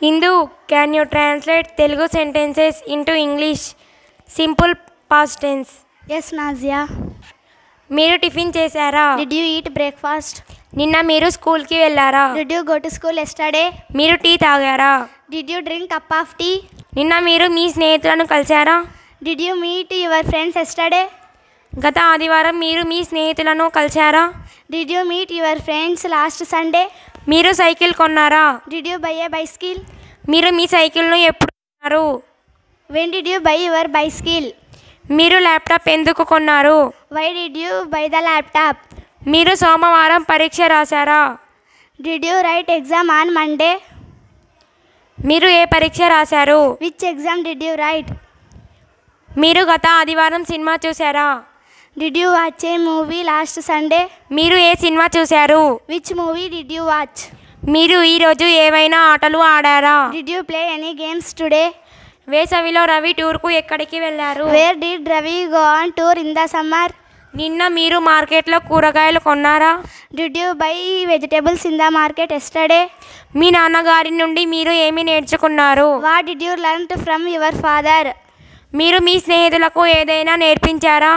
Indu, can you translate Telugu sentences into English? Simple past tense. Yes, Nazia. మీరు tiffin చేశారా? Did you eat breakfast? నిన్న మీరు స్కూల్కి వెళ్ళారా? Did you go to school yesterday? మీరు tea తాగారా? Did you drink cup of tea? నిన్న మీరు మీ స్నేహితులను కలిశారా? Did you meet your friends yesterday? గత ఆదివారం మీరు మీ స్నేహితులను కలిశారా? Did you meet your friends last Sunday? మీరు సైకిల్ కొన్నారా? Did you buy a bicycle? మీరు మీ సైకిల్ను ఎప్పుడు కొన్నారు? When did you buy your bicycle? మీరు ల్యాప్టాప్ ఎందుకు కొన్నారు? Why did you buy the laptop? మీరు సోమవారం పరీక్ష రాశారా? Did you write exam on Monday? మీరు ఏ పరీక్ష రాశారు? Which exam did you write? మీరు గత ఆదివారం సినిమా చూశారా? Did you watch a movie last Sunday? మీరు ఏ సినిమా చూశారు? Which movie did you watch? మీరు ఈరోజు ఏవైనా ఆటలు ఆడారా? Did you play any games today? వేసవిలో రవి టూర్కు ఎక్కడికి వెళ్ళారు? Where did Ravi go on tour in the summer? నిన్న మీరు మార్కెట్లో కూరగాయలు కొన్నారా? Did you buy vegetables in the market yesterday? మీ నాన్నగారి నుండి మీరు ఏమి నేర్చుకున్నారు? What did you learn from your father? మీరు మీ స్నేహితులకు ఏదైనా నేర్పించారా?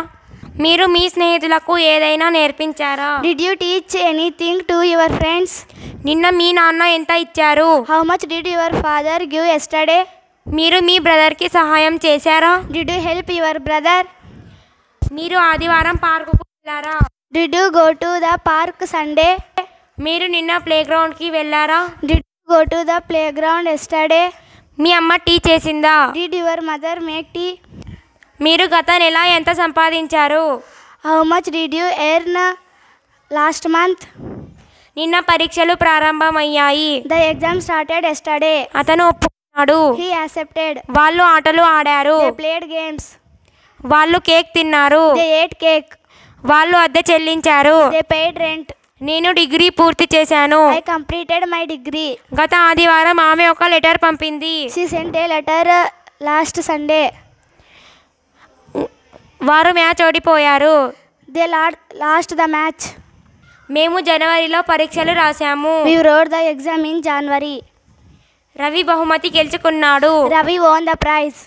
మీరు మీ స్నేహితులకు ఏదైనా నేర్పించారా? Did you teach anything to your friends? నిన్న మీ నాన్న ఎంత ఇచ్చారు? How much did your father give yesterday? మీరు మీ బ్రదర్కి సహాయం చేశారా? Did you help your brother? మీరు ఆదివారం పార్కుకు వెళ్ళారా? Did you go to the park Sunday? మీరు నిన్న ప్లేగ్రౌండ్కి వెళ్ళారా? Did you go to the playground yesterday? మీ అమ్మ టీ చేసిందా? Did your mother make tea? మీరు గత నెల ఎంత సంపాదించారు? How much did you earn last month? నిన్న పరీక్షలు ప్రారంభమయ్యాయి. The exam started yesterday. అతను ఒప్పుకున్నాడు. He accepted. వాళ్ళు ఆటలు ఆడారు. They played games. వాళ్ళు కేక్ తిన్నారు. They ate cake. వాళ్ళు అద్దె చెల్లించారు. They paid rent. నేను డిగ్రీ పూర్తి చేశాను. I completed my degree. గత ఆదివారం ఆమె ఒక లెటర్ పంపింది. She sent a letter last Sunday. వారు మ్యాచ్ ఓడిపోయారు. They lost the match. మేము జనవరిలో పరీక్షలు రాశాము. We wrote the exam in January. Ravi బహుమతి గెలుచుకున్నాడు. Ravi won the prize.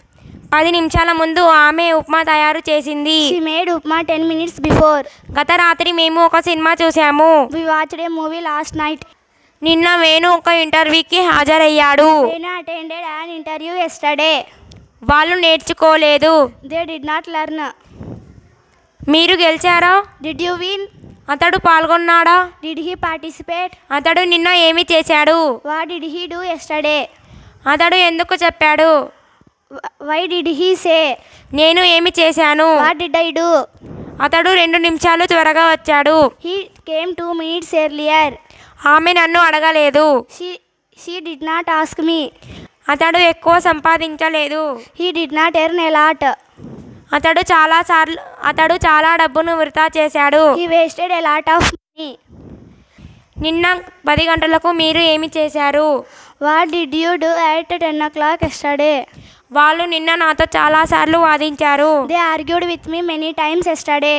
10 నిమిషాల ముందు ఆమె ఉప్మా తయారు చేసింది. She made upma 10 minutes before. గత రాత్రి మేము ఒక సినిమా చూసాము. We watched a movie last night. నిన్న వేణు ఒక ఇంటర్వ్యూకి హాజరయ్యాడు. Venu attended an interview yesterday. వాళ్ళు నేర్చుకోలేదు. They did not learn. మీరు గెలిచారా? Did you win? అతడు పాల్గొన్నాడా? Did he participate? అతడు నిన్న ఏమి చేశాడు? What did he do yesterday? అతడు ఎందుకు చెప్పాడు? Why did he say? నేను ఏమి చేశాను? What did I do? అతడు 2 నిమిషాలు త్వరగా వచ్చాడు. He came 2 minutes earlier. ఆమె నన్ను అడగలేదు. She did not ask me. అతడు ఎక్కువ సంపాదించలేదు. He did not earn a lot. అతడు చాలా డబ్బును వృధా చేశాడు. He wasted a lot of money. నిన్న 10 గంటలకు మీరు ఏమి చేశారు? What did you do at 10 o'clock yesterday? వాళ్ళు నిన్న నాతో చాలాసార్లు వాదించారు. They argued with me many times yesterday.